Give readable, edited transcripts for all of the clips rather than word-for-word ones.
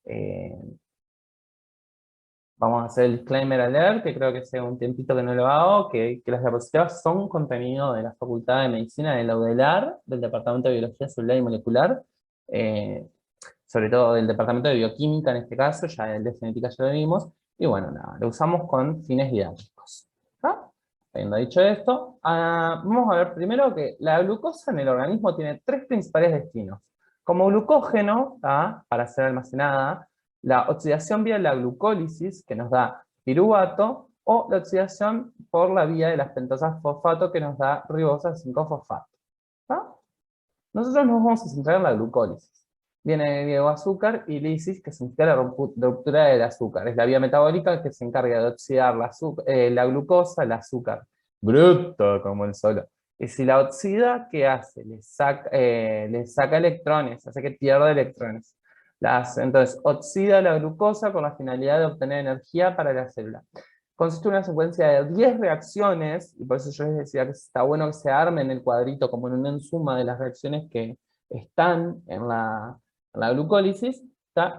Eh, Vamos a hacer el disclaimer alert, que creo que hace un tiempito que no lo hago, que las diapositivas son contenido de la Facultad de Medicina de la UDELAR, del Departamento de Biología Celular y Molecular, eh, sobre todo del Departamento de Bioquímica en este caso, ya el de Genética ya lo vimos, y bueno, nada, lo usamos con fines didácticos. ¿Ah? Habiendo dicho esto, vamos a ver primero que la glucosa en el organismo tiene tres principales destinos. Como glucógeno, para ser almacenada, la oxidación vía la glucólisis, que nos da piruvato, o la oxidación por la vía de las pentosas fosfato, que nos da ribosa 5-fosfato. Nosotros nos vamos a centrar en la glucólisis. Viene de azúcar y lisis, que significa la ruptura del azúcar. Es la vía metabólica que se encarga de oxidar la glucosa, el azúcar bruto, como el solo. Y si la oxida, ¿qué hace? Le saca electrones, hace que pierda electrones. Entonces, oxida la glucosa con la finalidad de obtener energía para la célula. Consiste en una secuencia de 10 reacciones, y por eso yo les decía que está bueno que se arme en el cuadrito como en una suma de las reacciones que están en la glucólisis,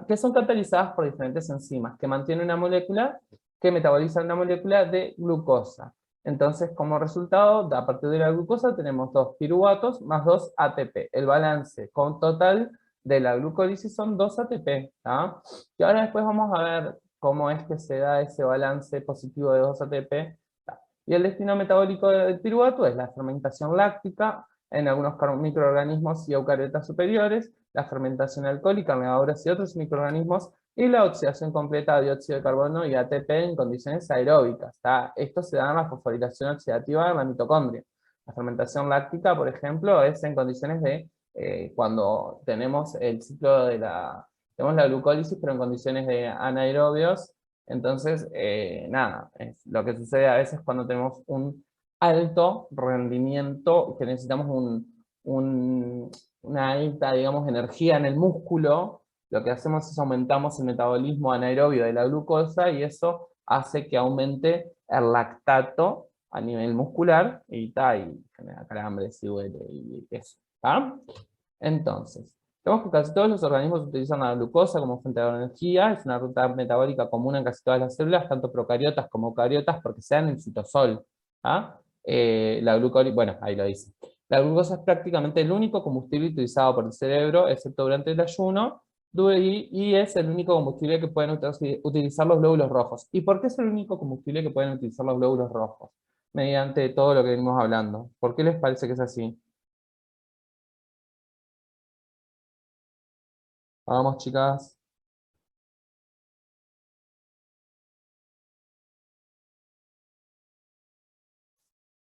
que son catalizadas por diferentes enzimas que mantienen una molécula, que metabolizan una molécula de glucosa. Entonces, como resultado, a partir de la glucosa tenemos 2 piruvatos más 2 ATP. El balance con total de la glucólisis son 2 ATP. Y ahora después vamos a ver cómo es que se da ese balance positivo de 2 ATP. Y el destino metabólico del piruvato es la fermentación láctica en algunos microorganismos y eucariotas superiores, la fermentación alcohólica en levaduras y otros microorganismos, y la oxidación completa de dióxido de carbono y ATP en condiciones aeróbicas. Esto se da en la fosforilación oxidativa en la mitocondria. La fermentación láctica, por ejemplo, es en condiciones de cuando tenemos el ciclo tenemos la glucólisis, pero en condiciones de anaerobios. Entonces, nada, es lo que sucede a veces cuando tenemos un alto rendimiento, que necesitamos una alta, digamos, energía en el músculo. Lo que hacemos es aumentamos el metabolismo anaerobio de la glucosa y eso hace que aumente el lactato a nivel muscular y genera calambres y duele y eso. Entonces, vemos que casi todos los organismos utilizan la glucosa como fuente de energía, es una ruta metabólica común en casi todas las células, tanto procariotas como eucariotas, porque se dan en el citosol. La glucosa, bueno, ahí lo dice. La glucosa es prácticamente el único combustible utilizado por el cerebro, excepto durante el ayuno, y es el único combustible que pueden utilizar los glóbulos rojos. ¿Y por qué es el único combustible que pueden utilizar los glóbulos rojos? Mediante todo lo que venimos hablando. ¿Por qué les parece que es así? Vamos, chicas.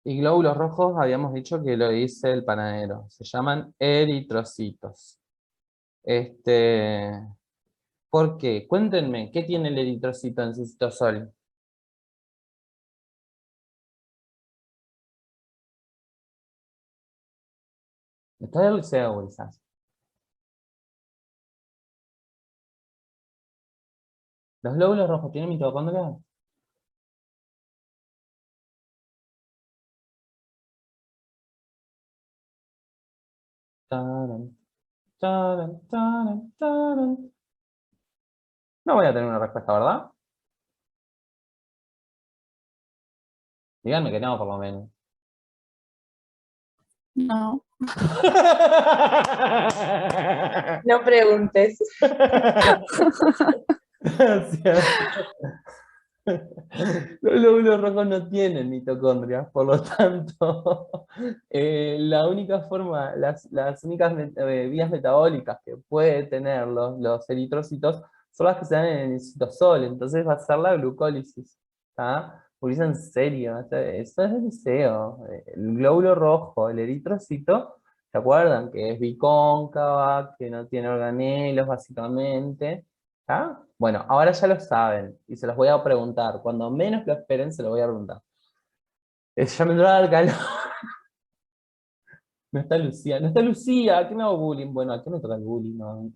Y glóbulos rojos habíamos dicho que lo dice el panadero. Se llaman eritrocitos. Este, ¿Por qué? Cuéntenme, ¿qué tiene el eritrocito en su citosol? ¿Está del liceo, quizás? ¿Los glóbulos rojos tienen mitocondria? Taran, taran, taran, taran. No voy a tener una respuesta, ¿verdad? Díganme que no, por lo menos. No. No preguntes. Gracias. Los glóbulos rojos no tienen mitocondrias, por lo tanto, la única forma, las únicas vías metabólicas que puede tener los eritrocitos son las que se dan en el citosol, entonces va a ser la glucólisis. Porque es en serio, esto es el liceo. El glóbulo rojo, el eritrocito, ¿se acuerdan? Que es bicóncava, que no tiene organelos, básicamente. Bueno, ahora ya lo saben y se los voy a preguntar. Cuando menos lo esperen, se lo voy a preguntar. Ya me entró a dar calor. No está Lucía. No está Lucía. ¿A qué me hago bullying? Bueno, ¿a qué me toca el bullying? No,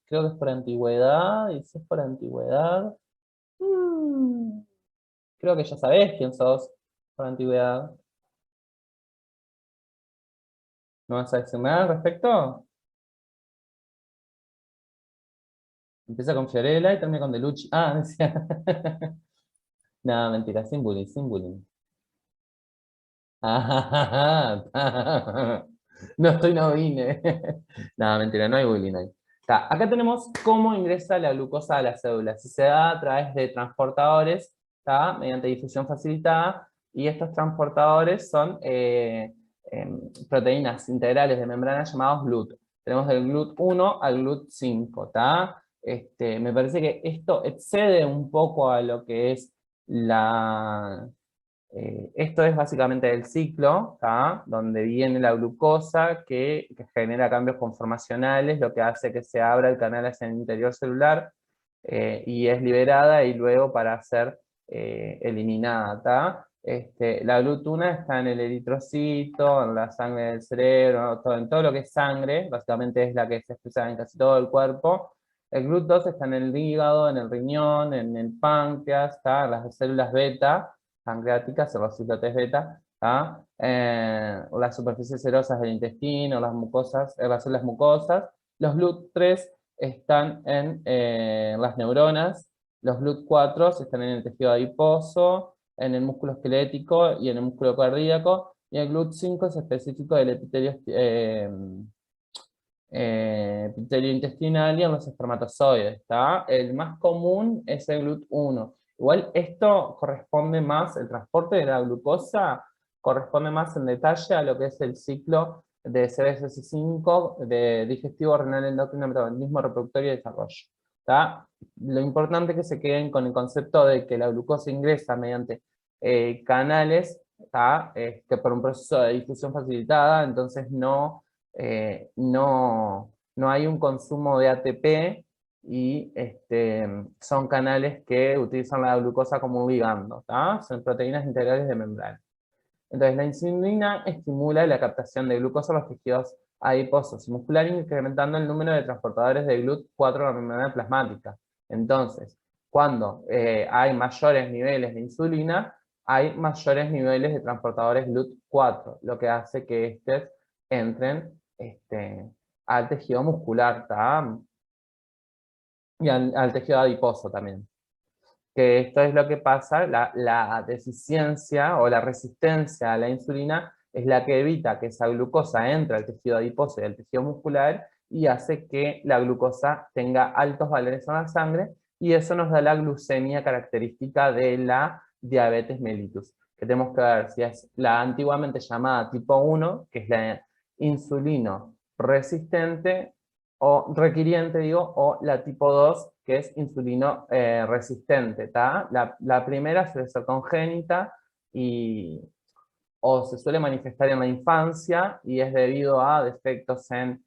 creo que es por antigüedad. Y si es por antigüedad. mm, Creo que ya sabés quién sos por antigüedad. ¿No vas a decir nada al respecto? Empieza con Fiorella y termina con Delucci. Ah, decía. No, mentira, sin bullying, sin bullying. No estoy, no vine. No, mentira, no hay bullying ahí. Acá tenemos cómo ingresa la glucosa a las células. Se da a través de transportadores, mediante difusión facilitada, y estos transportadores son proteínas integrales de membrana llamados GLUT. Tenemos del GLUT1 al GLUT5. Me parece que esto excede un poco a lo que es esto es básicamente el ciclo, donde viene la glucosa que genera cambios conformacionales, lo que hace que se abra el canal hacia el interior celular y es liberada y luego para ser eliminada. La glutina está en el eritrocito, en la sangre del cerebro, en todo lo que es sangre, básicamente es la que se expresa en casi todo el cuerpo. El GLUT2 está en el hígado, en el riñón, en el páncreas, en las células beta pancreáticas, o los islotes beta, las superficies serosas del intestino, las mucosas, las células mucosas. Los GLUT3 están en las neuronas, los GLUT4 están en el tejido adiposo, en el músculo esquelético y en el músculo cardíaco, y el GLUT5 es específico del epitelio intestinal y en los espermatozoides. El más común es el GLUT1. Igual esto corresponde más, el transporte de la glucosa corresponde más en detalle a lo que es el ciclo de CBCC5, de digestivo, renal, endocrino, metabolismo, reproductor y desarrollo. Lo importante es que se queden con el concepto de que la glucosa ingresa mediante canales, que por un proceso de difusión facilitada, entonces no hay un consumo de ATP, y son canales que utilizan la glucosa como un ligando, son proteínas integrales de membrana. Entonces la insulina estimula la captación de glucosa en los tejidos adiposos y musculares, incrementando el número de transportadores de GLUT4 en la membrana plasmática. Entonces, cuando hay mayores niveles de insulina, hay mayores niveles de transportadores GLUT4, lo que hace que estos entren al tejido muscular, y al tejido adiposo también. Que esto es lo que pasa, la deficiencia o la resistencia a la insulina es la que evita que esa glucosa entre al tejido adiposo y al tejido muscular y hace que la glucosa tenga altos valores en la sangre, y eso nos da la glucemia característica de la diabetes mellitus, que tenemos que ver si es la antiguamente llamada tipo 1, que es la insulino resistente o requiriente, digo, o la tipo 2, que es insulino resistente. La primera suele ser congénita o se suele manifestar en la infancia y es debido a defectos en,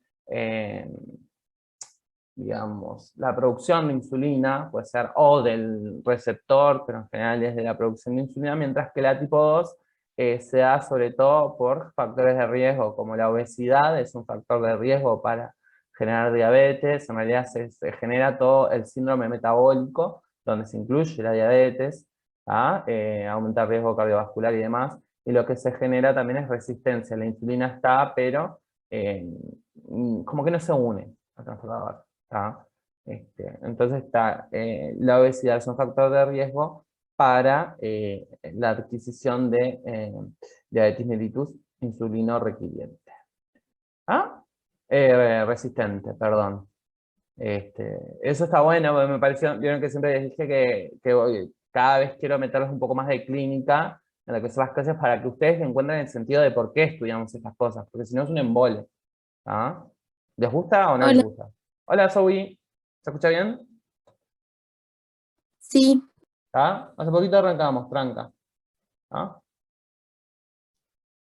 digamos, la producción de insulina, puede ser o del receptor, pero en general es de la producción de insulina, mientras que la tipo 2 se da sobre todo por factores de riesgo, como la obesidad es un factor de riesgo para generar diabetes. En realidad se genera todo el síndrome metabólico, donde se incluye la diabetes, aumenta el riesgo cardiovascular y demás, y lo que se genera también es resistencia. La insulina está, pero como que no se une al transportador. Entonces la obesidad es un factor de riesgo para la adquisición de diabetes mellitus insulino requiriente. Resistente, perdón. Eso está bueno, porque me pareció, vieron que siempre les dije que cada vez quiero meterles un poco más de clínica en lo que son las clases para que ustedes encuentren el sentido de por qué estudiamos estas cosas, porque si no es un embole. ¿Les gusta o no les Hola, gusta? Hola, Zoe. ¿Se escucha bien? sí, Hace poquito arrancamos, tranca.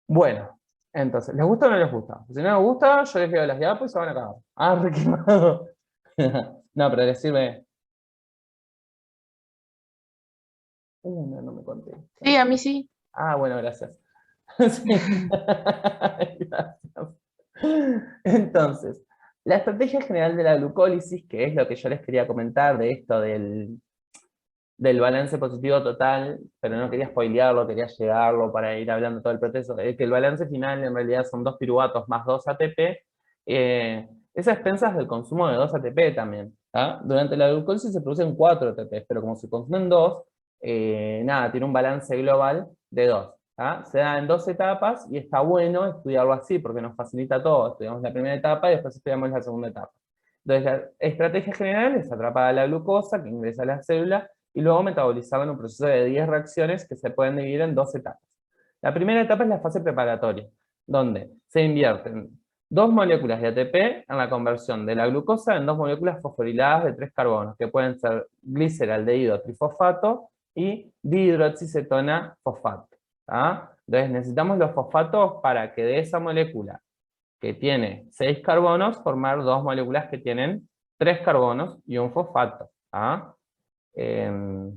Bueno, entonces, ¿les gusta o no les gusta? Si no les gusta, yo les leo las diapos y se van a acabar. Re quemado. No, pero les sirve. No me contesta. sí, a mí sí. Bueno, gracias. Sí. Gracias. Entonces, la estrategia general de la glucólisis, que es lo que yo les quería comentar de esto del balance positivo total, pero no quería spoilearlo, quería llegarlo para ir hablando todo el proceso, es que el balance final en realidad son 2 piruvatos más 2 ATP, es a expensas del consumo de 2 ATP también. ¿tá? Durante la glucólisis se producen 4 ATPs, pero como se consumen 2, nada, tiene un balance global de 2. Se da en 2 etapas y está bueno estudiarlo así porque nos facilita todo. Estudiamos la primera etapa y después estudiamos la segunda etapa. Entonces, la estrategia general es atrapar a la glucosa que ingresa a la célula y luego metabolizarla en un proceso de 10 reacciones que se pueden dividir en 2 etapas. La primera etapa es la fase preparatoria, donde se invierten 2 moléculas de ATP en la conversión de la glucosa en 2 moléculas fosforiladas de 3 carbonos, que pueden ser gliceraldehído trifosfato y dihidroxicetona fosfato. Entonces necesitamos los fosfatos para que de esa molécula que tiene 6 carbonos, formar 2 moléculas que tienen 3 carbonos y un fosfato. 3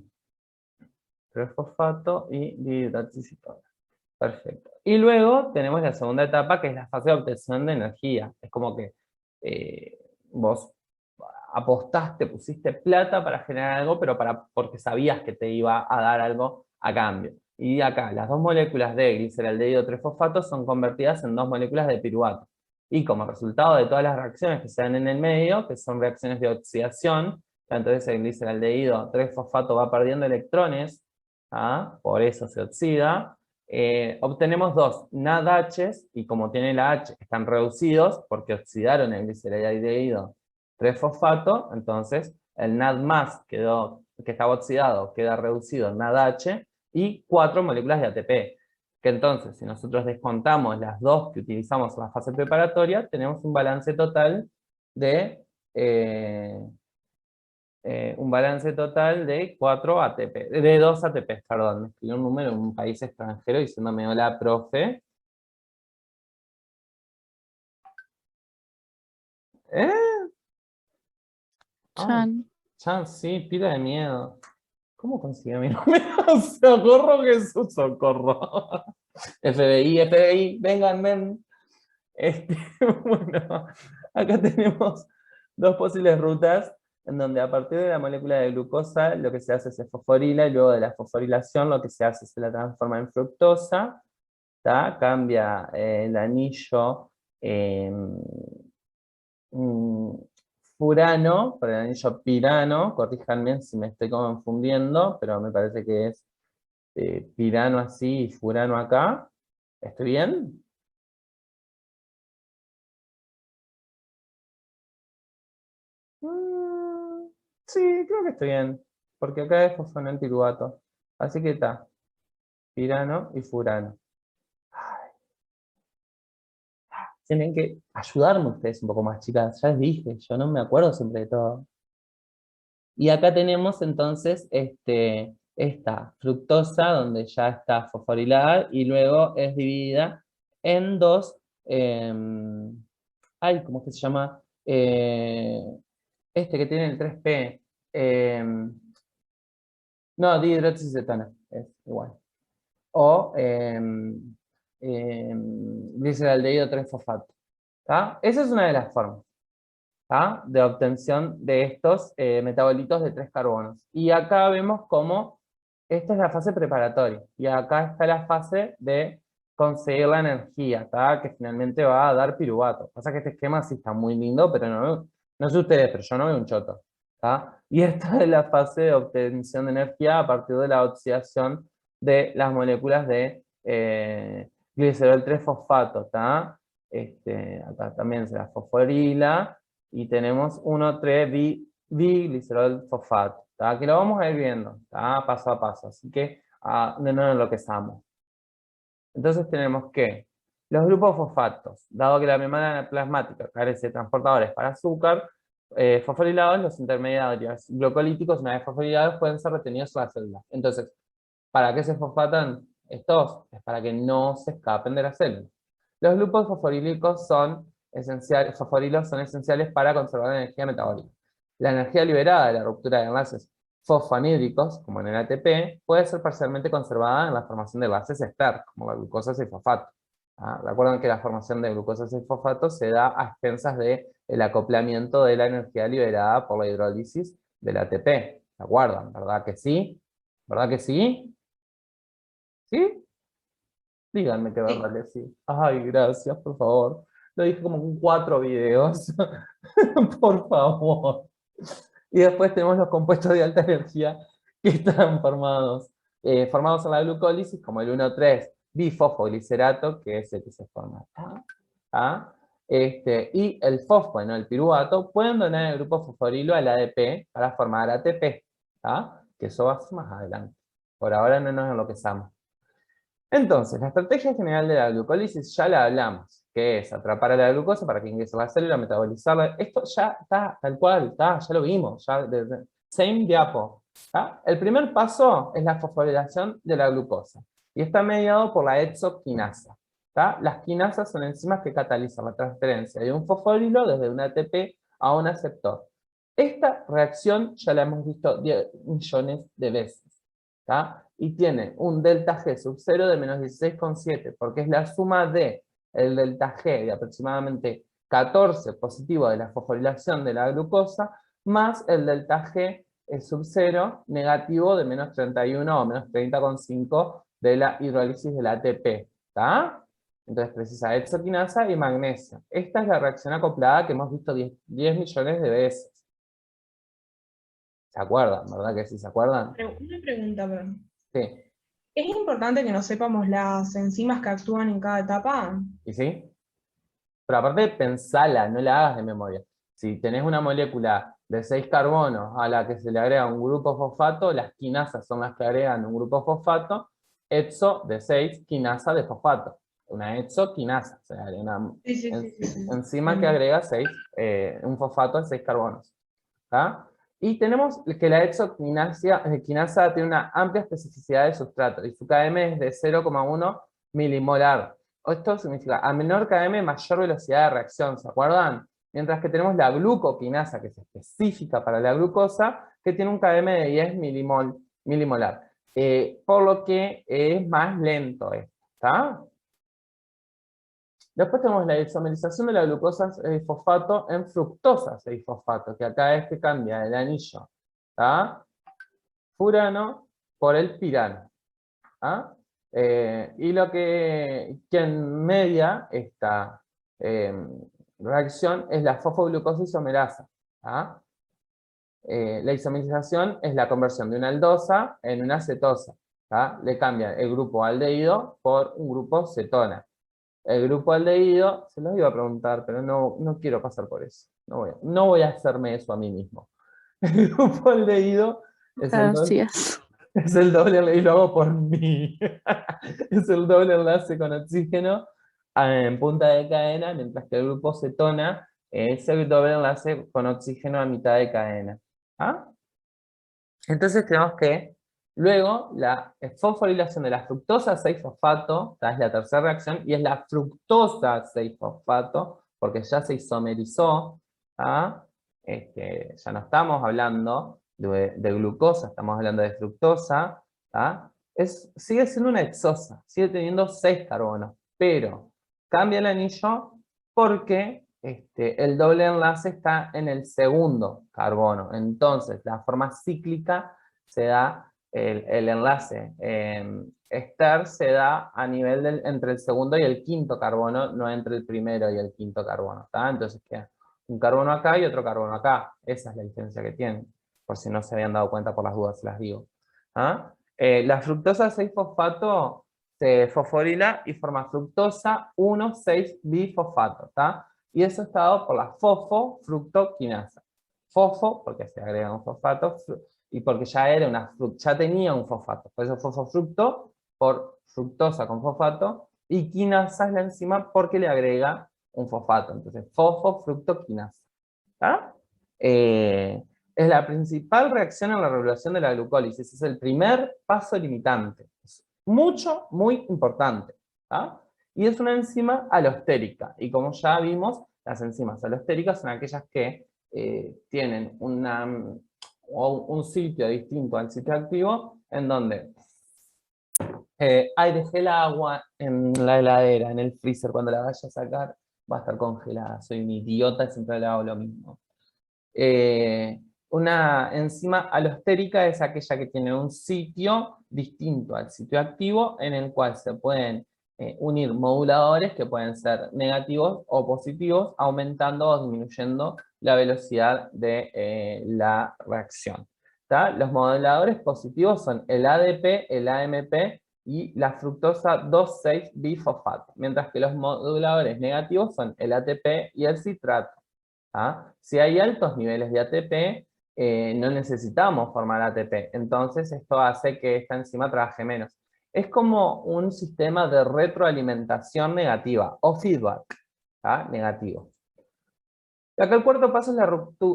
fosfato y dihidroxicetona. Perfecto. Y luego tenemos la segunda etapa, que es la fase de obtención de energía. Es como que vos apostaste, pusiste plata para generar algo, pero porque sabías que te iba a dar algo a cambio. Y acá, las 2 moléculas de gliceraldehído 3-fosfato son convertidas en 2 moléculas de piruvato. Y como resultado de todas las reacciones que se dan en el medio, que son reacciones de oxidación, entonces el gliceraldehído 3-fosfato va perdiendo electrones, por eso se oxida, obtenemos 2 NADHs, y como tiene la H, están reducidos, porque oxidaron el gliceraldehído 3-fosfato, entonces el NAD+, que estaba oxidado, queda reducido en NADH, y 4 moléculas de ATP, que entonces, si nosotros descontamos las 2 que utilizamos en la fase preparatoria, tenemos un balance total de 4 ATP, de 2 ATP, perdón, me escribió un número en un país extranjero diciéndome hola, profe. ¿Eh? Chan. Chan, sí, pila de miedo. ¿Cómo consiguió mi número? Socorro, Jesús, socorro. FBI, FBI, vengan, ven. Bueno, acá tenemos 2 posibles rutas en donde a partir de la molécula de glucosa lo que se hace se fosforila y luego de la fosforilación lo que se hace se la transforma en fructosa, cambia el anillo mm, furano por el anillo pirano, corríjanme si me estoy confundiendo, pero me parece que es pirano así y furano acá. ¿Estoy bien? Sí, creo que estoy bien, porque acá es fosfonante y piruvato. Así que está, pirano y furano. Tienen que ayudarme ustedes un poco más, chicas. Ya les dije, yo no me acuerdo siempre de todo. Y acá tenemos entonces esta fructosa, donde ya está fosforilada, y luego es dividida en 2, ¿cómo es que se llama? Que tiene el 3P. No, dihidroxicetona, es igual. O gliceraldehído 3-fosfato. Esa es una de las formas de obtención de estos metabolitos de 3 carbonos. Y acá vemos cómo esta es la fase preparatoria. Y acá está la fase de conseguir la energía, que finalmente va a dar piruvato. Pasa que este esquema sí está muy lindo, pero no sé ustedes, pero yo no veo un choto. Y esta es la fase de obtención de energía a partir de la oxidación de las moléculas de glicerol 3-fosfato. Acá también se la fosforila y tenemos 1,3-biglicerol fosfato, que lo vamos a ir viendo paso a paso, así que no nos enloquezamos. Entonces tenemos que los grupos fosfatos, dado que la membrana plasmática carece de transportadores para azúcar, fosforilados, los intermediarios glucolíticos, una vez fosforilados, pueden ser retenidos en la célula. Entonces, ¿para qué se fosfatan estos? Es para que no se escapen de la célula. Los grupos fosforílicos fosforilos son esenciales para conservar la energía metabólica. La energía liberada de la ruptura de enlaces fosfanhídricos, como en el ATP, puede ser parcialmente conservada en la formación de enlaces ester, como la glucosa 6-fosfato. Recuerden que la formación de glucosa 6-fosfato se da a expensas del acoplamiento de la energía liberada por la hidrólisis del ATP. ¿Se acuerdan? ¿Verdad que sí? ¿Verdad que sí? ¿Sí? Díganme que verdad que sí. Ay, gracias, por favor. Lo dije como en 4 videos. Por favor. Y después tenemos los compuestos de alta energía que están formados en la glucólisis, como el 1,3 bifosfoglicerato, que es el que se forma acá. ¿Ah? Y el fosfo, ¿no? El piruvato, pueden donar el grupo fosforilo al ADP para formar ATP. ¿Ah? Que eso va a ser más adelante. Por ahora no nos enloquezamos. Entonces, la estrategia general de la glucólisis ya la hablamos, que es atrapar a la glucosa para que ingrese a la célula, metabolizarla. Esto ya está tal cual, ya lo vimos, same diapo. ¿Tá? El primer paso es la fosforilación de la glucosa, y está mediado por la exoquinasa. ¿Tá? Las quinasas son enzimas que catalizan la transferencia de un fosforilo desde un ATP a un aceptor. Esta reacción ya la hemos visto 10 millones de veces. ¿Tá? Y tiene un delta G sub 0 de menos 16,7, porque es la suma de el delta G de aproximadamente 14 positivo de la fosforilación de la glucosa, más el delta G sub 0 negativo de menos 31 o menos 30,5 de la hidrólisis del ATP. ¿Tá? Entonces precisa exoquinasa y magnesio. Esta es la reacción acoplada que hemos visto 10 millones de veces. ¿Se acuerdan? ¿Verdad que sí se acuerdan? Una pregunta, perdón. Sí. ¿Es importante que nos sepamos las enzimas que actúan en cada etapa? ¿Y sí? Pero aparte pensala, no la hagas de memoria. Si tenés una molécula de 6 carbonos a la que se le agrega un grupo fosfato, las quinasas son las que agregan un grupo fosfato, exo de 6, quinasa de fosfato. Una exoquinasa, o sea, una Sí. enzima que agrega 6, un fosfato de 6 carbonos. ¿Tá? Y tenemos que la exoquinasa tiene una amplia especificidad de sustrato, y su Km es de 0,1 milimolar. Esto significa, a menor Km, mayor velocidad de reacción, ¿se acuerdan? Mientras que tenemos la glucoquinasa, que es específica para la glucosa, que tiene un Km de 10 milimolar. Por lo que es más lento esto, ¿está? Después tenemos la isomerización de la glucosa 6-fosfato en fructosa 6-fosfato, que acá es que cambia el anillo, ¿tá? Furano por el pirano. ¿Ah? Y lo quien media esta reacción es la fosfoglucosa isomerasa. ¿Ah? La isomerización es la conversión de una aldosa en una cetosa. ¿Ah? Le cambia el grupo aldehído por un grupo cetona. El grupo aldehído, se los iba a preguntar, pero no quiero pasar por eso. No voy a hacerme eso a mí mismo. El grupo aldehído es el Así es. es el doble, y lo hago por mí. Es el doble enlace con oxígeno en punta de cadena, mientras que el grupo cetona es el doble enlace con oxígeno a mitad de cadena. ¿Ah? Entonces tenemos que, luego, la fosforilación de la fructosa 6-fosfato, es la tercera reacción, y es la fructosa 6-fosfato, porque ya se isomerizó. ¿Ah? Ya no estamos hablando de glucosa, estamos hablando de fructosa. ¿Ah? Sigue siendo una hexosa, sigue teniendo 6 carbonos, pero cambia el anillo porque el doble enlace está en el segundo carbono. Entonces, la forma cíclica se da, el enlace ester se da a nivel entre el segundo y el quinto carbono, no entre el primero y el quinto carbono. ¿Está? Entonces queda un carbono acá y otro carbono acá. Esa es la diferencia que tienen, por si no se habían dado cuenta por las dudas, se las digo. ¿Ah? La fructosa 6-fosfato se fosforila y forma fructosa 1,6-bifosfato, ¿está? Y eso está dado por la fosfofructoquinasa. Fosfo, porque se agrega un fosfato, y porque ya tenía un fosfato. Por eso fosfofructo, por fructosa con fosfato, y quinasa es la enzima porque le agrega un fosfato. Entonces, fosfofructoquinasa. ¿Está? Es la principal reacción en la regulación de la glucólisis. Es el primer paso limitante. Es muy importante. ¿Ah? Y es una enzima alostérica. Y como ya vimos, las enzimas alostéricas son aquellas que tienen un sitio distinto al sitio activo, en donde dejé el agua en la heladera, en el freezer, cuando la vaya a sacar, va a estar congelada. Soy un idiota y siempre le hago lo mismo. Una enzima alostérica es aquella que tiene un sitio distinto al sitio activo, en el cual se pueden unir moduladores que pueden ser negativos o positivos, aumentando o disminuyendo la velocidad de la reacción. ¿Tá? Los moduladores positivos son el ADP, el AMP y la fructosa 2,6-bifosfato, mientras que los moduladores negativos son el ATP y el citrato. ¿Ah? Si hay altos niveles de ATP, no necesitamos formar ATP, entonces esto hace que esta enzima trabaje menos. Es como un sistema de retroalimentación negativa o feedback, ¿ah? Negativo. Acá el cuarto paso es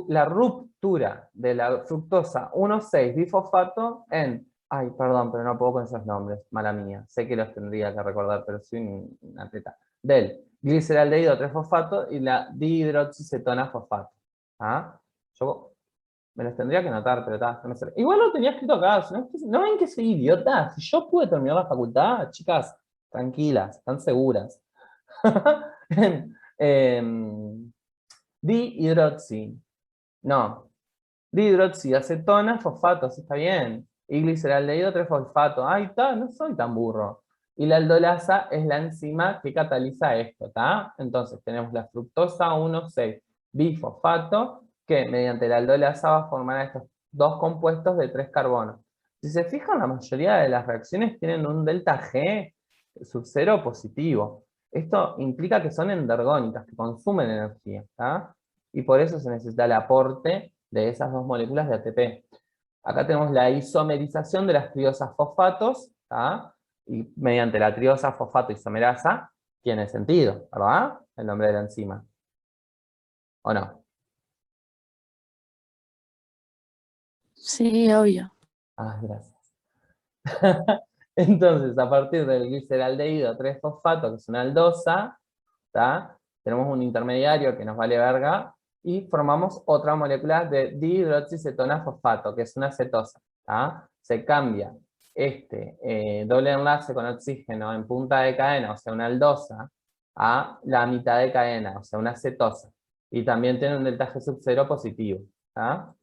la ruptura de la fructosa 1,6-bifosfato en... Ay, perdón, pero no puedo con esos nombres, mala mía. Sé que los tendría que recordar, pero soy una teta. Del gliceraldehído 3-fosfato y la dihidroxicetona fosfato. ¿Ah? Yo me los tendría que anotar, pero no me sale. Igual lo tenía escrito acá. ¿No ven que soy idiota? Si yo pude terminar la facultad, chicas, tranquilas, están seguras. Dihidroxi. No. Dihidroxiacetona, fosfato, así está bien. Y gliceraldehído 3-fosfato. Ahí está, no soy tan burro. Y la aldolasa es la enzima que cataliza esto, ¿está? Entonces tenemos la fructosa 1,6-bifosfato, que mediante la aldolasa va a formar estos dos compuestos de 3 carbonos. Si se fijan, la mayoría de las reacciones tienen un delta G sub 0 positivo. Esto implica que son endergónicas, que consumen energía, ¿está? Y por eso se necesita el aporte de esas dos moléculas de ATP. Acá tenemos la isomerización de las triosas fosfatos, ¿tá? Y mediante la triosa fosfato isomerasa, tiene sentido, ¿verdad? El nombre de la enzima. ¿O no? Sí, obvio. Ah, gracias. Entonces, a partir del gliceraldehído 3-fosfato, que es una aldosa, ¿tá? Tenemos un intermediario que nos vale verga, y formamos otra molécula de dihidroxicetona fosfato, que es una cetosa. ¿Tá? Se cambia este doble enlace con oxígeno en punta de cadena, o sea, una aldosa, a la mitad de cadena, o sea, una cetosa. Y también tiene un delta G sub 0 positivo. ¿Tá?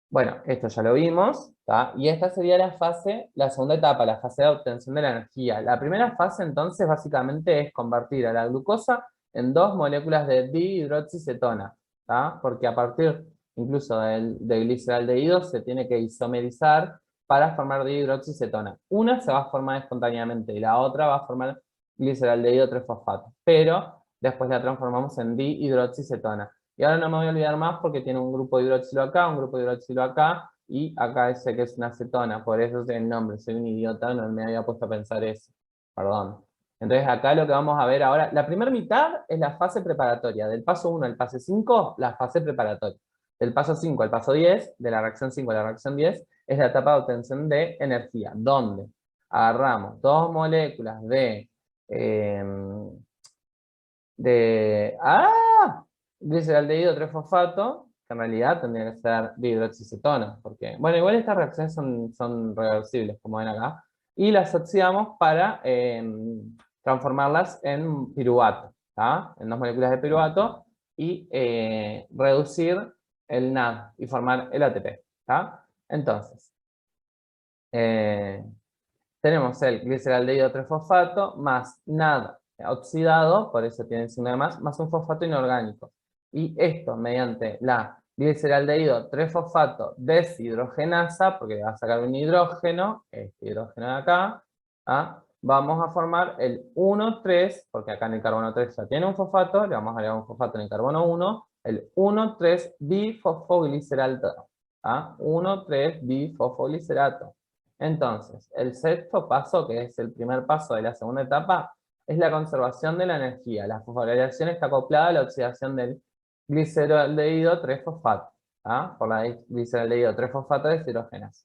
Bueno, esto ya lo vimos, ¿tá? Y esta sería la segunda etapa, la fase de obtención de la energía. La primera fase, entonces, básicamente es convertir a la glucosa en dos moléculas de dihidroxicetona, ¿tá? Porque a partir incluso del gliceraldehído se tiene que isomerizar para formar dihidroxicetona. Una se va a formar espontáneamente y la otra va a formar gliceraldehído 3-fosfato, pero después la transformamos en dihidroxicetona. Y ahora no me voy a olvidar más porque tiene un grupo de hidroxilo acá, un grupo de hidroxilo acá, y acá ese que es una acetona, por eso es el nombre, soy un idiota, no me había puesto a pensar eso, perdón. Entonces acá lo que vamos a ver ahora, la primera mitad es la fase preparatoria, del paso 1 al paso 5, la fase preparatoria. Del paso 5 al paso 10, de la reacción 5 a la reacción 10, es la etapa de obtención de energía, donde agarramos dos moléculas gliceraldehído 3-fosfato, que en realidad tendría que ser dihidroxicetona, porque, bueno, igual estas reacciones son reversibles, como ven acá, y las oxidamos para transformarlas en piruvato, ¿tá? En dos moléculas de piruvato, y reducir el NAD y formar el ATP, ¿tá? Entonces, tenemos el gliceraldehído 3-fosfato más NAD oxidado, por eso tiene signo de más un fosfato inorgánico. Y esto mediante la gliceraldehído 3-fosfato deshidrogenasa, porque va a sacar un hidrógeno, este hidrógeno de acá, ¿ah? Vamos a formar el 1,3, porque acá en el carbono 3 ya tiene un fosfato, le vamos a agregar un fosfato en el carbono 1, el 1,3-bifosfoglicerato. ¿Ah? 1,3-bifosfoglicerato. Entonces, el sexto paso, que es el primer paso de la segunda etapa, es la conservación de la energía. La fosforilación está acoplada a la oxidación del gliceraldehído 3-fosfato, ¿ah? Por la gliceraldehído 3-fosfato deshidrogenasa.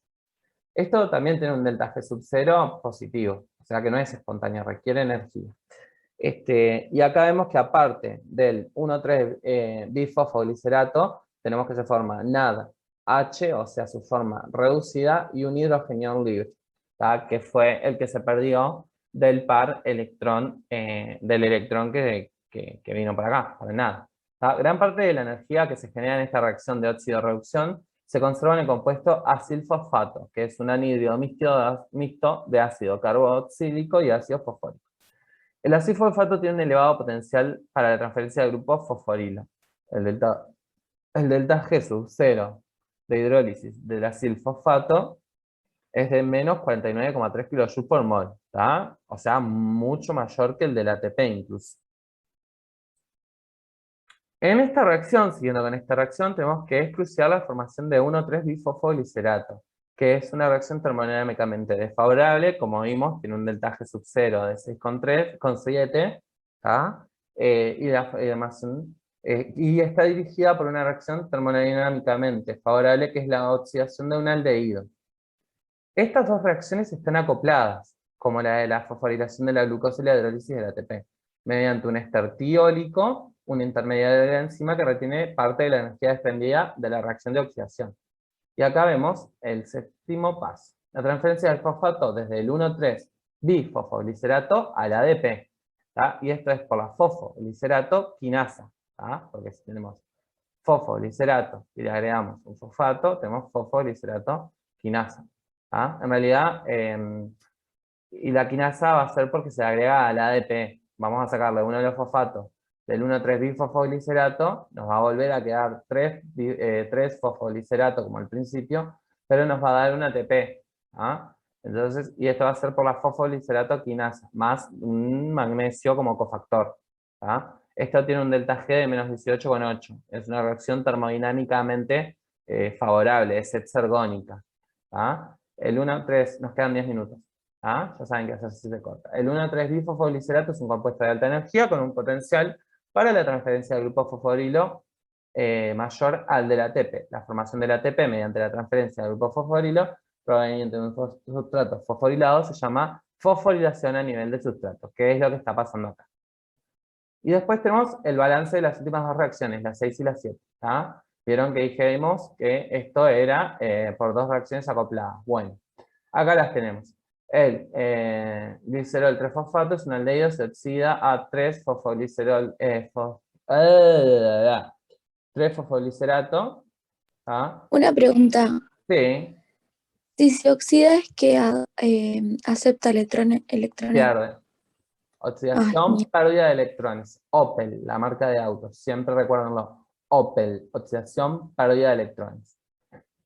Esto también tiene un delta G sub 0 positivo, o sea que no es espontáneo, requiere energía. Y acá vemos que aparte del 1,3-bifosfoglicerato, tenemos que se forma NAD H, o sea, su forma reducida, y un hidrogenión libre, ¿tá? Que fue el que se perdió del par electrón, del electrón que vino para acá, para nada. ¿Tá? Gran parte de la energía que se genera en esta reacción de óxido-reducción se conserva en el compuesto acilfosfato, que es un anhídrido mixto de ácido carboxílico y ácido fosfórico. El acilfosfato tiene un elevado potencial para la transferencia del grupo fosforilo. el delta G sub 0 de hidrólisis del acilfosfato es de menos 49,3 kJ por mol, ¿tá? O sea, mucho mayor que el del ATP incluso. En esta reacción, siguiendo con esta reacción, tenemos que es crucial la formación de 1,3-bifosfoglicerato, que es una reacción termodinámicamente desfavorable, como vimos, tiene un delta G sub 0 de 6,7, ¿tá? Y está dirigida por una reacción termodinámicamente favorable, que es la oxidación de un aldehído. Estas dos reacciones están acopladas, como la de la fosforilación de la glucosa y la hidrólisis del ATP, mediante un éster tiólico, un intermediario de la enzima que retiene parte de la energía desprendida de la reacción de oxidación. Y acá vemos el séptimo paso, la transferencia del fosfato desde el 1,3-bifosfoglicerato al ADP, ¿tá? Y esto es por la fosfoglicerato quinasa, ¿tá? Porque si tenemos fosfoglicerato y le agregamos un fosfato, tenemos fosfoglicerato quinasa. ¿Ah? En realidad, y la quinasa va a ser porque se agrega al ADP. Vamos a sacarle uno de los fosfatos del 1,3-bifosfoglicerato, nos va a volver a quedar 3 fosfoglicerato como al principio, pero nos va a dar un ATP. ¿Ah? Entonces, y esto va a ser por la fosfoglicerato quinasa, más un magnesio como cofactor. ¿Ah? Esto tiene un delta G de menos 18,8. Es una reacción termodinámicamente favorable, es exergónica. ¿Ah? El 1,3, nos quedan 10 minutos. ¿Ah? Ya saben que así se corta. El 1,3-bifosfoglicerato es un compuesto de alta energía con un potencial para la transferencia del grupo fosforilo mayor al del ATP. La formación del ATP mediante la transferencia del grupo fosforilo proveniente de un sustrato fosforilado se llama fosforilación a nivel de sustrato, que es lo que está pasando acá. Y después tenemos el balance de las últimas dos reacciones, la 6 y la 7. ¿Ah? Vieron que dijimos que esto era por dos reacciones acopladas. Bueno, acá las tenemos. El glicerol 3-fosfato es un aldehído, se oxida a 3-fosfoglicerol, 3-fosfoglicerato. ¿Ah? Una pregunta. Sí, Si se oxida es que acepta electrones. pierde. Ay, Oxidación, pérdida de electrones. Opel, la marca de autos. Siempre recuérdenlo. Opel, oxidación, pérdida de electrones.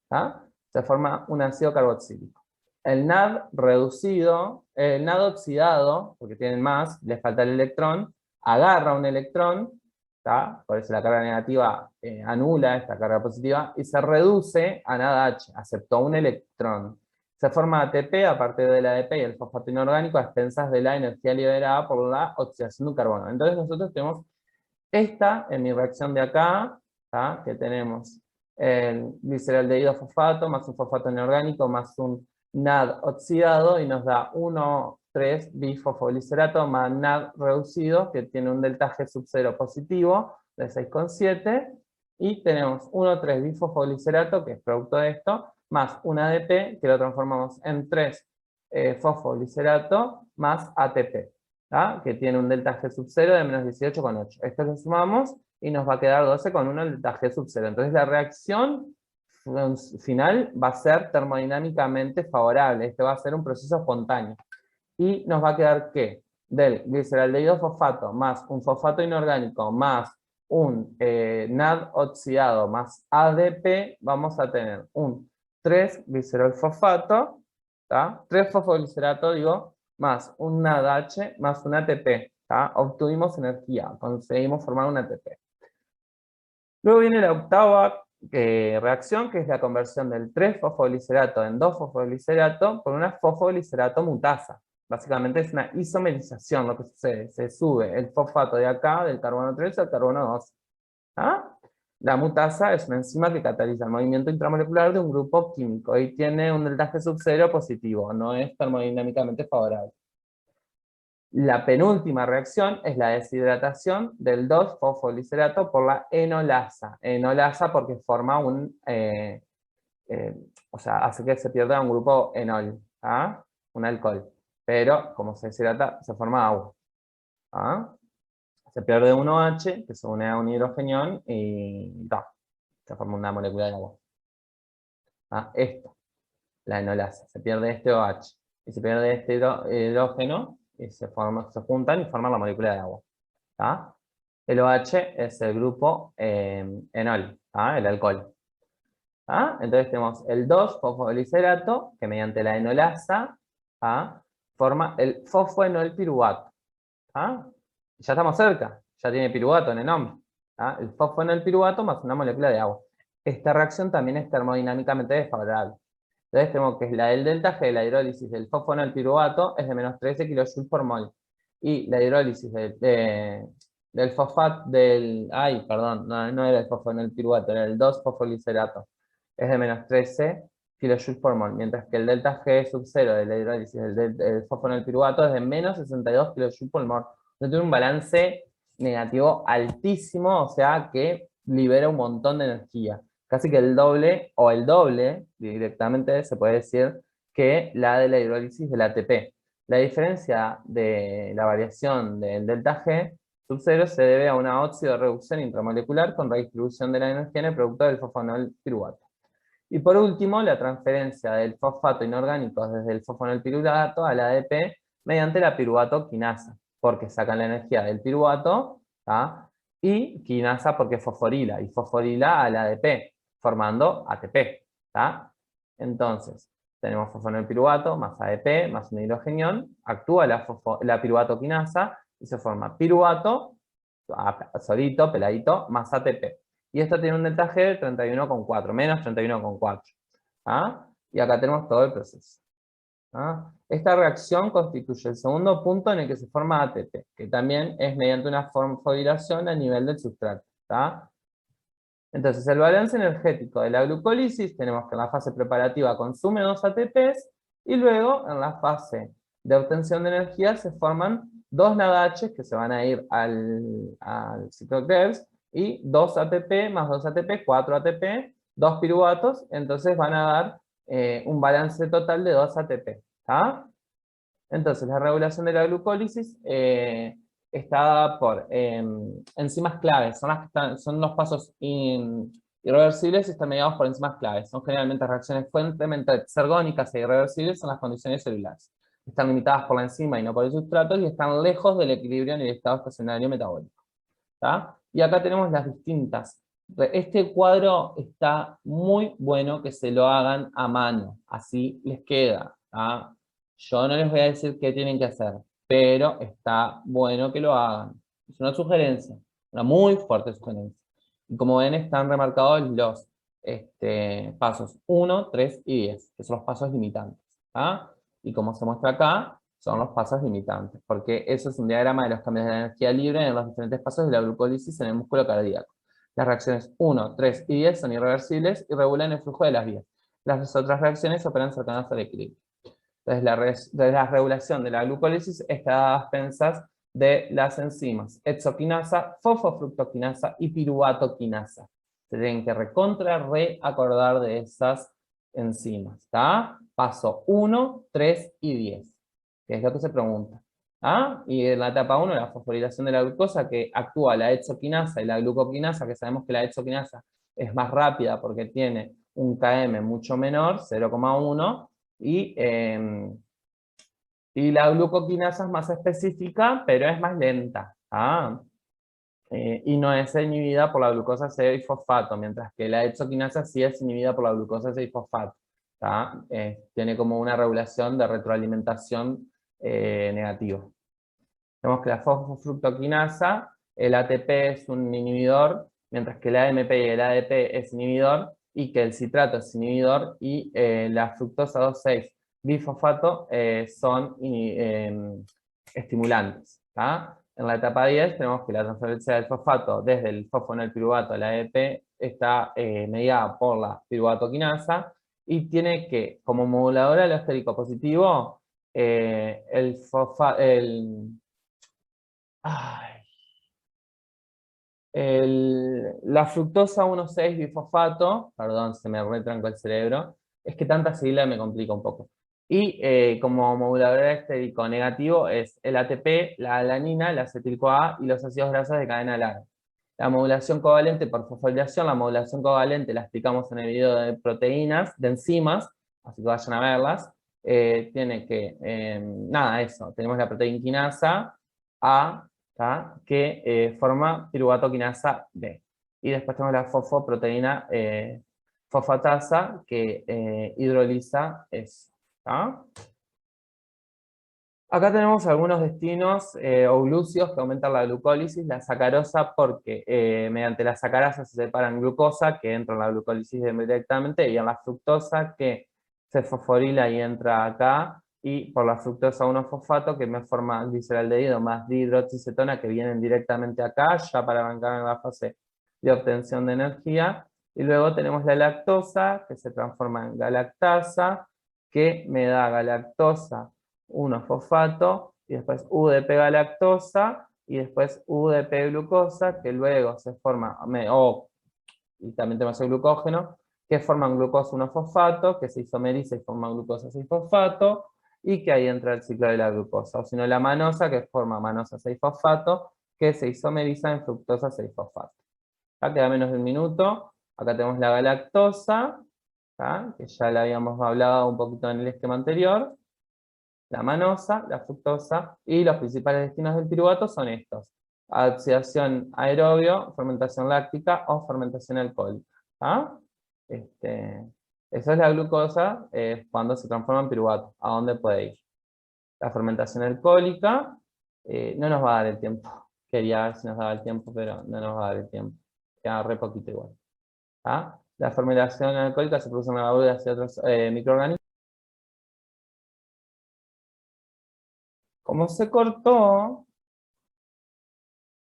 ¿Ah? Se forma un ácido carboxílico. El NAD reducido, el NAD oxidado, porque tienen más, les falta el electrón, agarra un electrón, ¿tá? Por eso la carga negativa anula esta carga positiva, y se reduce a NADH, aceptó un electrón. Se forma ATP a partir del ADP y el fosfato inorgánico a expensas de la energía liberada por la oxidación de un carbono. Entonces nosotros tenemos esta en mi reacción de acá, ¿tá? Que tenemos el gliceraldehído fosfato más un fosfato inorgánico más un NAD oxidado y nos da 1,3-bifosfoglicerato más NAD reducido que tiene un delta G sub 0 positivo de 6,7 y tenemos 1,3-bifosfoglicerato que es producto de esto más un ADP que lo transformamos en 3-fosfoglicerato más ATP. ¿Ah? Que tiene un delta G sub 0 de menos 18,8. Esto lo sumamos y nos va a quedar 12,1 el delta G sub 0. Entonces la reacción final va a ser termodinámicamente favorable. Este va a ser un proceso espontáneo. Y nos va a quedar que del gliceraldehído fosfato más un fosfato inorgánico más un NAD oxidado más ADP, vamos a tener un 3-glicerol fosfato, 3-fosfoglicerato digo, más un NADH más un ATP. ¿Tá? Obtuvimos energía, conseguimos formar un ATP. Luego viene la octava reacción, que es la conversión del 3-fosfoglicerato en 2-fosfoglicerato por una fosfoglicerato mutasa. Básicamente es una isomerización lo que sucede. Se sube el fosfato de acá, del carbono 3 al carbono 2. ¿Ah? La mutasa es una enzima que cataliza el movimiento intramolecular de un grupo químico y tiene un delta G sub 0 positivo, no es termodinámicamente favorable. La penúltima reacción es la deshidratación del 2-fosfoglicerato por la enolasa. Enolasa porque forma un, o sea, hace que se pierda un grupo enol, ¿ah? Un alcohol. Pero como se deshidrata, se forma agua. ¿Ah? Se pierde un OH, que se une a un hidrogenión y se forma una molécula de agua. ¿Ah? Esto, la enolasa. Se pierde este OH y se pierde este hidrógeno y se juntan y forman la molécula de agua. ¿Tá? El OH es el grupo enol, el alcohol. Entonces tenemos el 2-fosfoglicerато, que mediante la enolasa forma el fosfoenolpiruvato. Ya estamos cerca, ya tiene piruvato en el nombre. El fosfoenolpiruvato más una molécula de agua. Esta reacción también es termodinámicamente desfavorable. Entonces tenemos que la del delta G de la hidrólisis del fosfoenolpiruvato es de menos 13 kJ por mol. Y la hidrólisis del fosfato perdón, no era el fosfoenolpiruvato, era el 2-fosfoglicerато. Es de menos 13 kJ por mol, mientras que el delta G sub 0 de la hidrólisis del fosfoenolpiruvato es de menos 62 kJ por mol. Tiene un balance negativo altísimo, o sea que libera un montón de energía. Casi que el doble, o el doble, directamente se puede decir, que la de la hidrólisis del ATP. La diferencia de la variación del delta G sub 0 se debe a una óxido-reducción intramolecular con redistribución de la energía en el producto del fosfonolpiruvato. Y por último, la transferencia del fosfato inorgánico desde el fosfonolpiruvato al ADP mediante la piruvato quinasa, porque sacan la energía del piruvato, y quinasa porque fosforila, y fosforila al ADP, formando ATP. Entonces, tenemos fosfonolpiruvato más ADP más un hidrogenión, actúa la piruvato quinasa y se forma piruvato, solito, peladito, más ATP. Y esto tiene un delta G de 31,4, menos 31,4. Y acá tenemos todo el proceso. Esta reacción constituye el segundo punto en el que se forma ATP, que también es mediante una fosforilación a nivel del sustrato. Entonces, el balance energético de la glucólisis, tenemos que en la fase preparativa consume 2 ATPs, y luego en la fase de obtención de energía se forman 2 NADH que se van a ir al ciclo Krebs, y 2 ATP más 2 ATP, 4 ATP, 2 piruvatos, entonces van a dar un balance total de 2 ATP. Entonces, la regulación de la glucólisis está dada por enzimas claves, son los pasos irreversibles y están mediados por enzimas claves. Son generalmente reacciones fuertemente exergónicas e irreversibles en las condiciones celulares. Están limitadas por la enzima y no por el sustrato, y están lejos del equilibrio en el estado estacionario metabólico. Y acá tenemos las distintas. Este cuadro está muy bueno que se lo hagan a mano, así les queda. Yo no les voy a decir qué tienen que hacer, pero está bueno que lo hagan. Es una sugerencia, una muy fuerte sugerencia. Y como ven, están remarcados los pasos 1, 3 y 10, que son los pasos limitantes. Y como se muestra acá, son los pasos limitantes, porque eso es un diagrama de los cambios de la energía libre en los diferentes pasos de la glucólisis en el músculo cardíaco. Las reacciones 1, 3 y 10 son irreversibles y regulan el flujo de las vías. Las otras reacciones operan cercanas al equilibrio. Entonces, la regulación de la glucólisis está a expensas de las enzimas hexoquinasa, fosfofructoquinasa y piruvatoquinasa. Se tienen que reacordar de esas enzimas. Paso 1, 3 y 10, que es lo que se pregunta. Y en la etapa 1, la fosforilación de la glucosa, que actúa la hexoquinasa y la glucoquinasa, que sabemos que la hexoquinasa es más rápida porque tiene un Km mucho menor, 0,1, y la glucoquinasa es más específica, pero es más lenta. Y no es inhibida por la glucosa 6-fosfato, mientras que la hexoquinasa sí es inhibida por la glucosa 6-fosfato. Tiene como una regulación de retroalimentación negativa. Vemos que la fosfofructoquinasa, el ATP es un inhibidor, mientras que el AMP y el ADP es inhibidor, y que el citrato es inhibidor, y la fructosa 2,6-bifosfato son estimulantes. En la etapa 10 tenemos que la transferencia del fosfato desde el fosfonolpiruvato al ADP está mediada por la piruvatoquinasa, y tiene que, como modulador alostérico positivo, la fructosa 1,6-bifosfato, perdón, se me retrancó el cerebro, es que tanta sigla me complica un poco. Y como modulador estérico negativo es el ATP, la alanina, la acetil-CoA y los ácidos grasos de cadena larga. La modulación covalente por fosforilación, la modulación covalente la explicamos en el video de proteínas, de enzimas, así que vayan a verlas. Tiene que, nada, eso, tenemos la proteína quinasa A, ¿tá? Que forma piruvato quinasa B. Y después tenemos la fosfoproteína fosfatasa que hidroliza eso. ¿Tá? Acá tenemos algunos destinos o glúcidos que aumentan la glucólisis, la sacarosa porque mediante la sacarasa se separan glucosa, que entra en la glucólisis directamente, y en la fructosa, que se fosforila y entra acá, y por la fructosa 1-fosfato, que me forma gliceraldehído más dihidroxicetona, que vienen directamente acá, ya para arrancar en la fase de obtención de energía. Y luego tenemos la lactosa, que se transforma en galactasa, que me da galactosa 1-fosfato, y después UDP galactosa, y después UDP glucosa, que luego se forma, y también tenemos el glucógeno, que forman glucosa 1-fosfato, que se isomeriza y forma glucosa 6-fosfato, y que ahí entra el ciclo de la glucosa. O si no, la manosa, que forma manosa 6-fosfato, que se isomeriza en fructosa 6-fosfato. Acá queda menos de un minuto. Acá tenemos la galactosa, ¿tá? Que ya la habíamos hablado un poquito en el esquema anterior. La manosa, la fructosa, y los principales destinos del piruvato son estos: oxidación aerobio, fermentación láctica o fermentación alcohólica. ¿Ah? Esa es la glucosa cuando se transforma en piruvato. ¿A dónde puede ir? La fermentación alcohólica no nos va a dar el tiempo. Quería ver si nos daba el tiempo, pero no nos va a dar el tiempo. Queda re poquito igual. ¿Ah? La fermentación alcohólica se produce en la levadura hacia otros microorganismos. Como se cortó...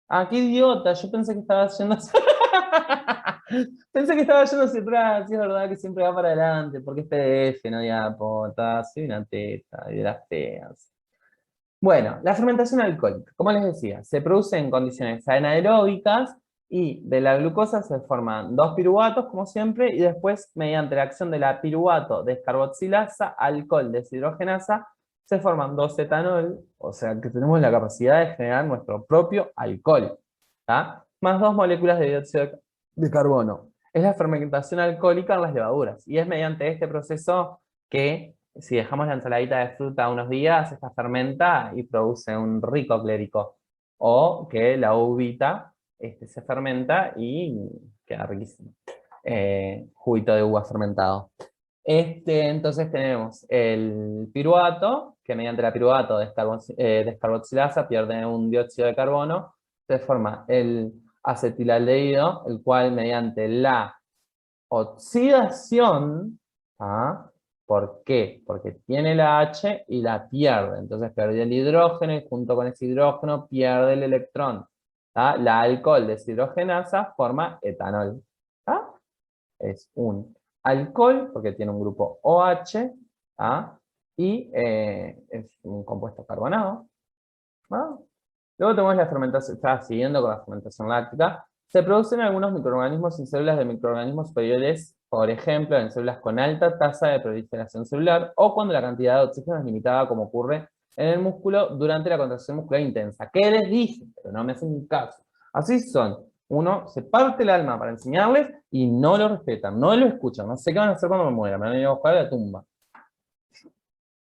Ah, qué idiota, yo pensé que estaba yendo hacia... Pensé que estaba yendo hacia atrás, sí, es verdad que siempre va para adelante, porque es PDF, no diapota, soy una teta, y de las feas. Bueno, la fermentación alcohólica, como les decía, se produce en condiciones anaeróbicas y de la glucosa se forman dos piruvatos, como siempre, y después, mediante la acción de la piruvato descarboxilasa, alcohol deshidrogenasa, se forman dos etanol, o sea que tenemos la capacidad de generar nuestro propio alcohol, ¿tá? Más dos moléculas de dióxido de carbono. Es la fermentación alcohólica en las levaduras, y es mediante este proceso que, si dejamos la ensaladita de fruta unos días, esta fermenta y produce un rico clérico. O que la uvita se fermenta y queda riquísimo. Juguito de uva fermentado. Entonces tenemos el piruvato, que mediante la piruvato descarboxilasa pierde un dióxido de carbono, se forma el acetilaldehído, el cual mediante la oxidación, ¿ah? ¿Por qué? Porque tiene la H y la pierde, entonces pierde el hidrógeno y junto con ese hidrógeno pierde el electrón. ¿Ah? La alcohol deshidrogenasa forma etanol. ¿Ah? Es un alcohol porque tiene un grupo OH, ¿ah? Y es un compuesto carbonado. ¿Ah? Luego tenemos la fermentación, está siguiendo con la fermentación láctica. Se producen algunos microorganismos en células de microorganismos superiores, por ejemplo, en células con alta tasa de proliferación celular, o cuando la cantidad de oxígeno es limitada, como ocurre en el músculo durante la contracción muscular intensa. ¿Qué les dije? Pero no me hacen caso. Así son. Uno se parte el alma para enseñarles y no lo respetan, no lo escuchan. No sé qué van a hacer cuando me muera, me van a ir a buscar a la tumba.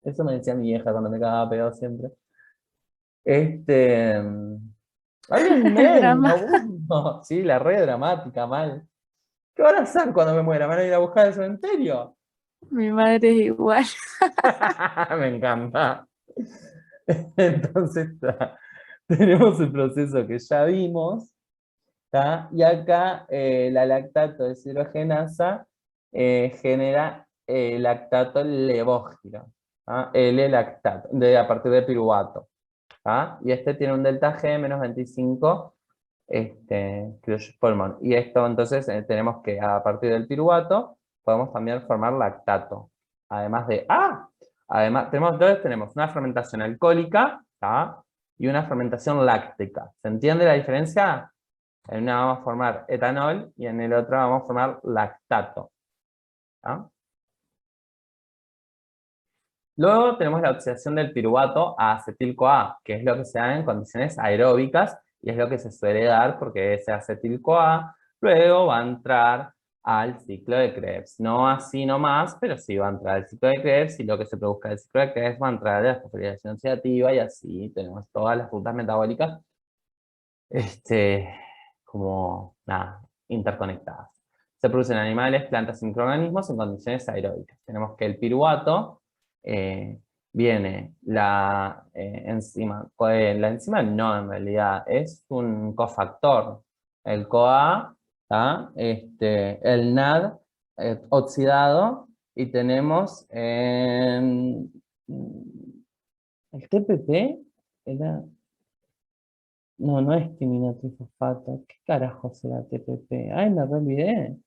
Eso me decía mi vieja cuando me cagaba pedo siempre. ¡Háblenme! Drama. No, sí, la red dramática, mal. ¿Qué van a hacer cuando me muera? ¿Me van a ir a buscar al cementerio? Mi madre es igual. Me encanta. Entonces, tenemos el proceso que ya vimos, ¿tá? Y acá la lactato deshidrogenasa genera lactato levógiro, ¿tá? L-lactato, a partir de piruvato. ¿Ah? Y este tiene un delta G menos 25 pulmón. Y esto entonces tenemos que a partir del piruvato podemos también formar lactato. Además de, además tenemos una fermentación alcohólica, ¿tá? Y una fermentación láctica. ¿Se entiende la diferencia? En una vamos a formar etanol y en el otro vamos a formar lactato. ¿Tá? Luego tenemos la oxidación del piruvato a acetil-CoA, que es lo que se da en condiciones aeróbicas y es lo que se suele dar porque ese acetil-CoA luego va a entrar al ciclo de Krebs. No así nomás, pero sí va a entrar al ciclo de Krebs y lo que se produzca del ciclo de Krebs va a entrar a la fosforilación oxidativa y así tenemos todas las rutas metabólicas como, nada, interconectadas. Se producen animales, plantas y microorganismos en condiciones aeróbicas. Tenemos que el piruvato viene la enzima no, en realidad, es un cofactor. El CoA, ¿tá? El NAD oxidado, y tenemos el TPP, era... No, no es timinotrifosfato. ¿Qué carajo será TPP? Ay, me re olvidé.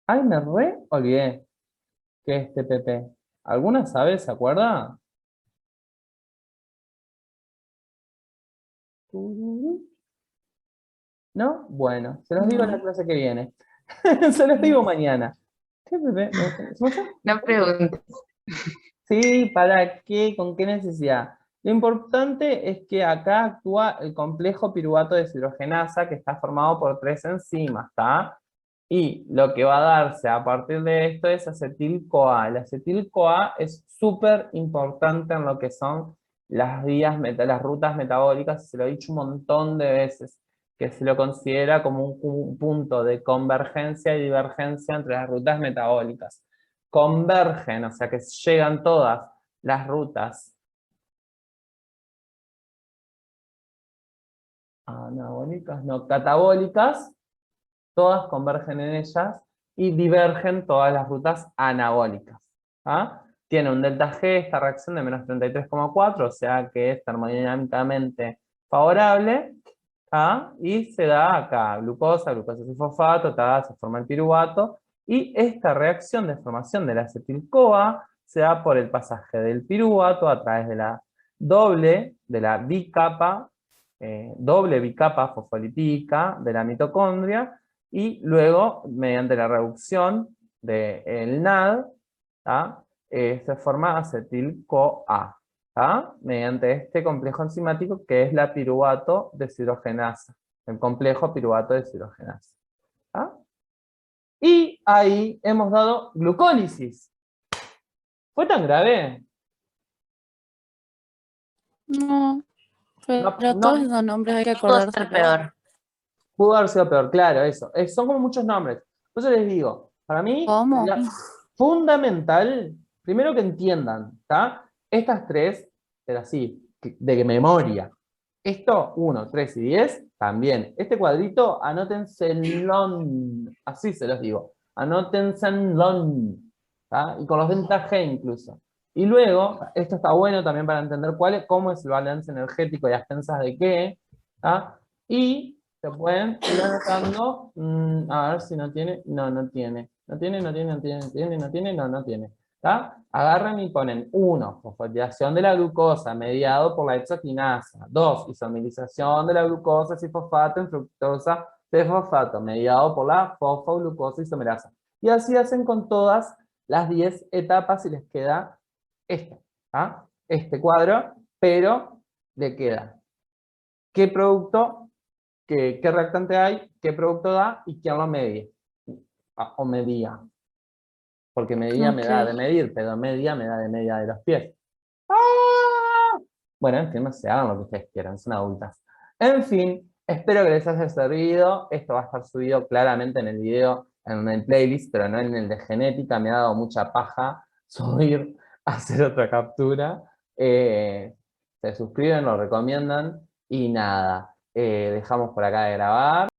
Ay, me re olvidé. ¿Qué es TPP? ¿Alguna sabe? ¿Se acuerda? ¿No? Bueno, se los digo en la No, clase que viene. Se los digo mañana. TPP, ¿se me fue? No pregunto. Sí, ¿para qué? ¿Con qué necesidad? Lo importante es que acá actúa el complejo piruvato deshidrogenasa, que está formado por 3 enzimas, ¿está? Y lo que va a darse a partir de esto es acetil-CoA. El acetil-CoA es súper importante en lo que son las rutas metabólicas, se lo he dicho un montón de veces, que se lo considera como un punto de convergencia y divergencia entre las rutas metabólicas. Convergen, o sea que llegan todas las rutas anabólicas, no, catabólicas, todas convergen en ellas, y divergen todas las rutas anabólicas. ¿Ah? Tiene un delta G esta reacción de menos 33,4, o sea que es termodinámicamente favorable, ¿ah? Y se da acá glucosa, glucosa fosfato, se forma el piruvato, y esta reacción de formación del acetil-CoA se da por el pasaje del piruvato a través de la doble bicapa fosfolipídica de la mitocondria, y luego, mediante la reducción del NAD, ¿tá? Se forma acetil-CoA, ¿tá? Mediante este complejo enzimático que es la piruvato deshidrogenasa, el complejo piruvato deshidrogenasa. ¿Tá? Y ahí hemos dado glucólisis. ¿Fue tan grave? no, pero No, todos no, esos nombres hay que Pudo acordarse. ser peor. pudo haber sido peor, claro, eso. Son como muchos nombres. Por eso les digo, para mí, ¿Cómo? fundamental, primero que entiendan, ¿tá? Estas tres, pero así, de memoria. Esto, 1, 3 y 10, también. Este cuadrito, anótenselo, así se los digo. Anótenselo, ¿tá? Y con los delta G incluso. Y luego, esto está bueno también para entender cómo es el balance energético y a expensas de qué, ¿tá? Y se pueden ir anotando, a ver si no tiene, no tiene. No tiene, no tiene, no tiene, no tiene, no tiene, no tiene. ¿Tá? Agarran y ponen 1, fosforilación de la glucosa mediado por la hexoquinasa. 2, isomerización de la glucosa fosfato en fructosa de fosfato mediado por la fosfoglucosa isomerasa. Y así hacen con todas las 10 etapas y les queda este cuadro, pero le queda qué producto, qué reactante hay, qué producto da y quién lo medía. O medía. Porque medía me da de Ok. medir, pero media me da de media de los pies. ¡Ah! Bueno, en fin, no se hagan lo que ustedes quieran, son adultas. En fin, espero que les haya servido. Esto va a estar subido claramente en el video, en el playlist, pero no en el de genética. Me ha dado mucha paja subir, hacer otra captura. Se suscriben, lo recomiendan, y nada, dejamos por acá de grabar.